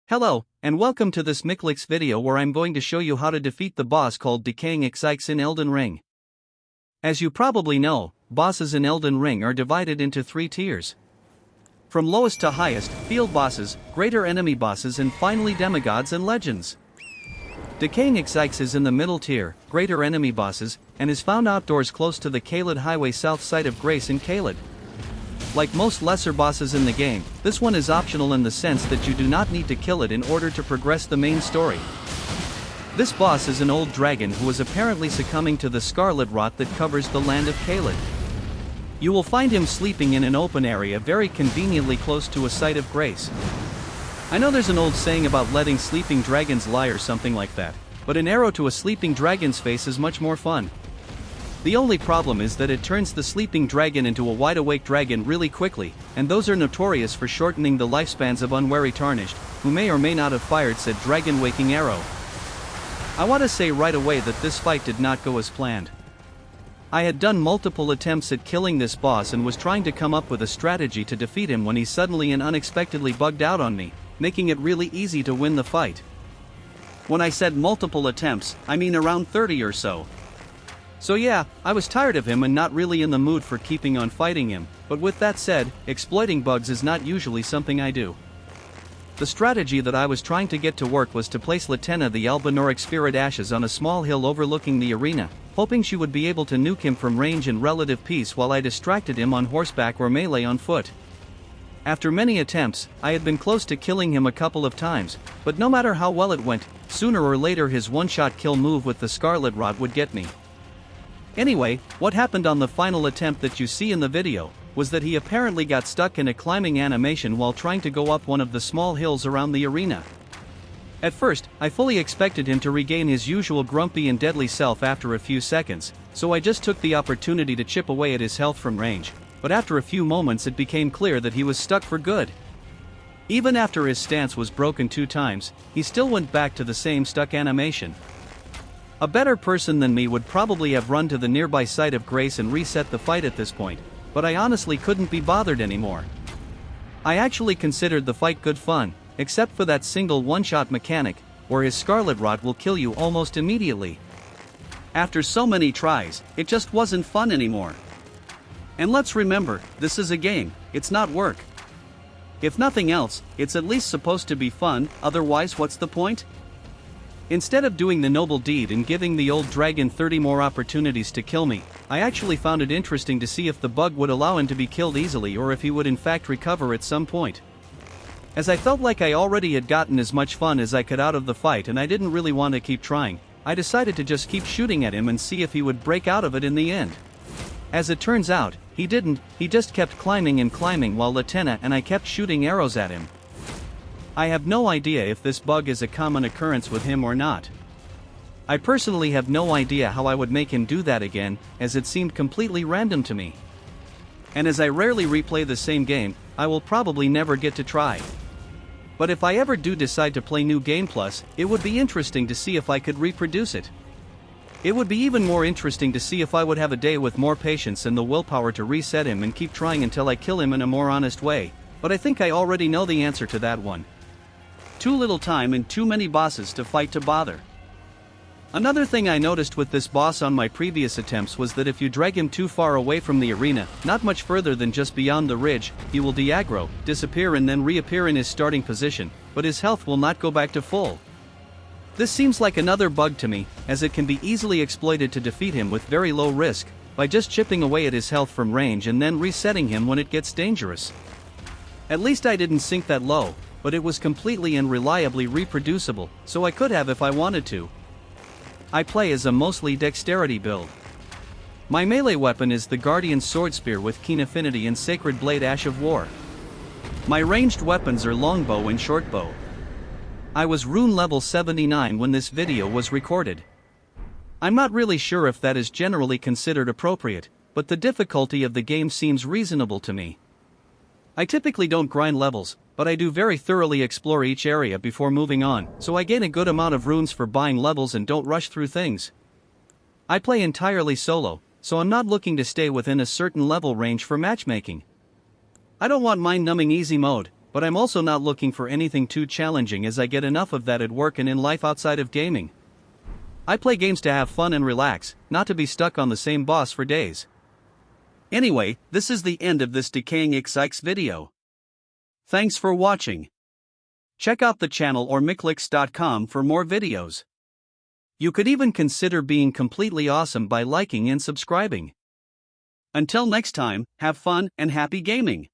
Hello, and welcome to this Miklix video where I'm going to show you how to defeat the boss called Decaying Ekzykes in Elden Ring. As you probably know, bosses in Elden Ring are divided into 3 tiers. From lowest to highest, field bosses, greater enemy bosses and finally demigods and legends. Decaying Ekzykes is in the middle tier, greater enemy bosses, and is found outdoors close to the Caelid highway south side of Grace in Caelid. Like most lesser bosses in the game, this one is optional in the sense that you do not need to kill it in order to progress the main story. This boss is an old dragon who is apparently succumbing to the scarlet rot that covers the land of Caelid. You will find him sleeping in an open area very conveniently close to a site of grace. I know there's an old saying about letting sleeping dragons lie or something like that, but an arrow to a sleeping dragon's face is much more fun. The only problem is that it turns the sleeping dragon into a wide-awake dragon really quickly, and those are notorious for shortening the lifespans of unwary tarnished, who may or may not have fired said dragon-waking arrow. I want to say right away that this fight did not go as planned. I had done multiple attempts at killing this boss and was trying to come up with a strategy to defeat him when he suddenly and unexpectedly bugged out on me, making it really easy to win the fight. When I said multiple attempts, I mean around 30 or so. So yeah, I was tired of him and not really in the mood for keeping on fighting him, but with that said, exploiting bugs is not usually something I do. The strategy that I was trying to get to work was to place Latenna the Albinoric Spirit Ashes on a small hill overlooking the arena, hoping she would be able to nuke him from range in relative peace while I distracted him on horseback or melee on foot. After many attempts, I had been close to killing him a couple of times, but no matter how well it went, sooner or later his one-shot kill move with the Scarlet Rod would get me. Anyway, what happened on the final attempt that you see in the video, was that he apparently got stuck in a climbing animation while trying to go up one of the small hills around the arena. At first, I fully expected him to regain his usual grumpy and deadly self after a few seconds, so I just took the opportunity to chip away at his health from range, but after a few moments it became clear that he was stuck for good. Even after his stance was broken 2 times, he still went back to the same stuck animation. A better person than me would probably have run to the nearby site of grace and reset the fight at this point, but I honestly couldn't be bothered anymore. I actually considered the fight good fun, except for that single one-shot mechanic, where his Scarlet Rot will kill you almost immediately. After so many tries, it just wasn't fun anymore. And let's remember, this is a game, it's not work. If nothing else, it's at least supposed to be fun, otherwise what's the point? Instead of doing the noble deed and giving the old dragon 30 more opportunities to kill me, I actually found it interesting to see if the bug would allow him to be killed easily or if he would in fact recover at some point. As I felt like I already had gotten as much fun as I could out of the fight and I didn't really want to keep trying, I decided to just keep shooting at him and see if he would break out of it in the end. As it turns out, he didn't, he just kept climbing and climbing while Latenna and I kept shooting arrows at him. I have no idea if this bug is a common occurrence with him or not. I personally have no idea how I would make him do that again, as it seemed completely random to me. And as I rarely replay the same game, I will probably never get to try. But if I ever do decide to play New Game Plus, it would be interesting to see if I could reproduce it. It would be even more interesting to see if I would have a day with more patience and the willpower to reset him and keep trying until I kill him in a more honest way, but I think I already know the answer to that one. Too little time and too many bosses to fight to bother. Another thing I noticed with this boss on my previous attempts was that if you drag him too far away from the arena, not much further than just beyond the ridge, he will de-aggro, disappear and then reappear in his starting position, but his health will not go back to full. This seems like another bug to me, as it can be easily exploited to defeat him with very low risk, by just chipping away at his health from range and then resetting him when it gets dangerous. At least I didn't sink that low, but it was completely and reliably reproducible, so I could have if I wanted to. I play as a mostly dexterity build. My melee weapon is the Guardian Swordspear with keen affinity and Sacred Blade Ash of War. My ranged weapons are Longbow and Shortbow. I was rune level 79 when this video was recorded. I'm not really sure if that is generally considered appropriate, but the difficulty of the game seems reasonable to me. I typically don't grind levels, but I do very thoroughly explore each area before moving on, so I gain a good amount of runes for buying levels and don't rush through things. I play entirely solo, so I'm not looking to stay within a certain level range for matchmaking. I don't want mind-numbing easy mode, but I'm also not looking for anything too challenging as I get enough of that at work and in life outside of gaming. I play games to have fun and relax, not to be stuck on the same boss for days. Anyway, this is the end of this Decaying Ekzykes video. Thanks for watching. Check out the channel or Miklix.com for more videos. You could even consider being completely awesome by liking and subscribing. Until next time, have fun and happy gaming.